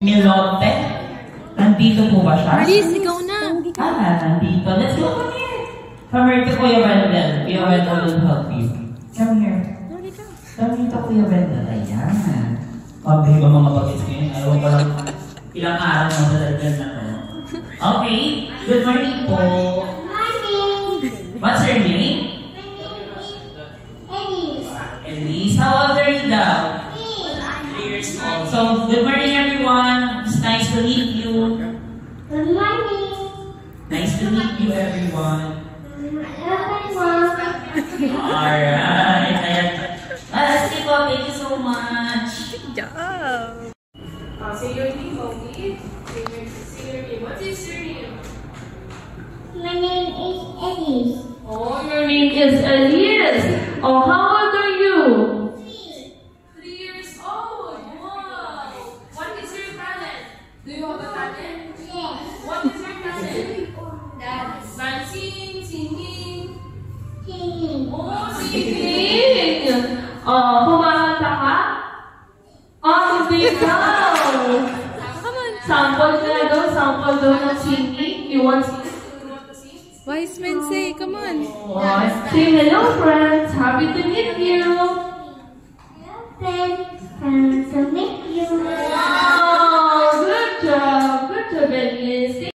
Milote? Nandito po ba siya? Alice, ikaw na. Nandito. Let's go. Come here. Come here to Kuya Wendell. Kuya Wendell will help you. Come here. Come here to Kuya Wendell. Ayan. Pabili ba mga pagkits ko yun? Ayaw pa lang ilang araw na madalagyan na to. Okay. Good morning po. Morning. What's your name? Elise. Elise. How old are you now? 3 years old. So, good morning everyone. It's nice to meet you. Good morning. Nice to meet you everyone. Everyone. Alright. Ayan. Sige po. Thank you so much. Good job. Say your name, Bobby. Say your name. What is your name? My name is Elise. Oh, your name is Elias. Oh, how old are you? 3 years old. Wow. What is your talent? Do you have a talent? Yes. What is your talent? Dancing, singing. Singing. Oh, singing. Kumakanta ka? Oh, hindi ka. Sample ka na daw. Sample daw ng singing. You want to sing? Wise men say, come on. Say hello, friends. Happy to meet you. Friends, come to me.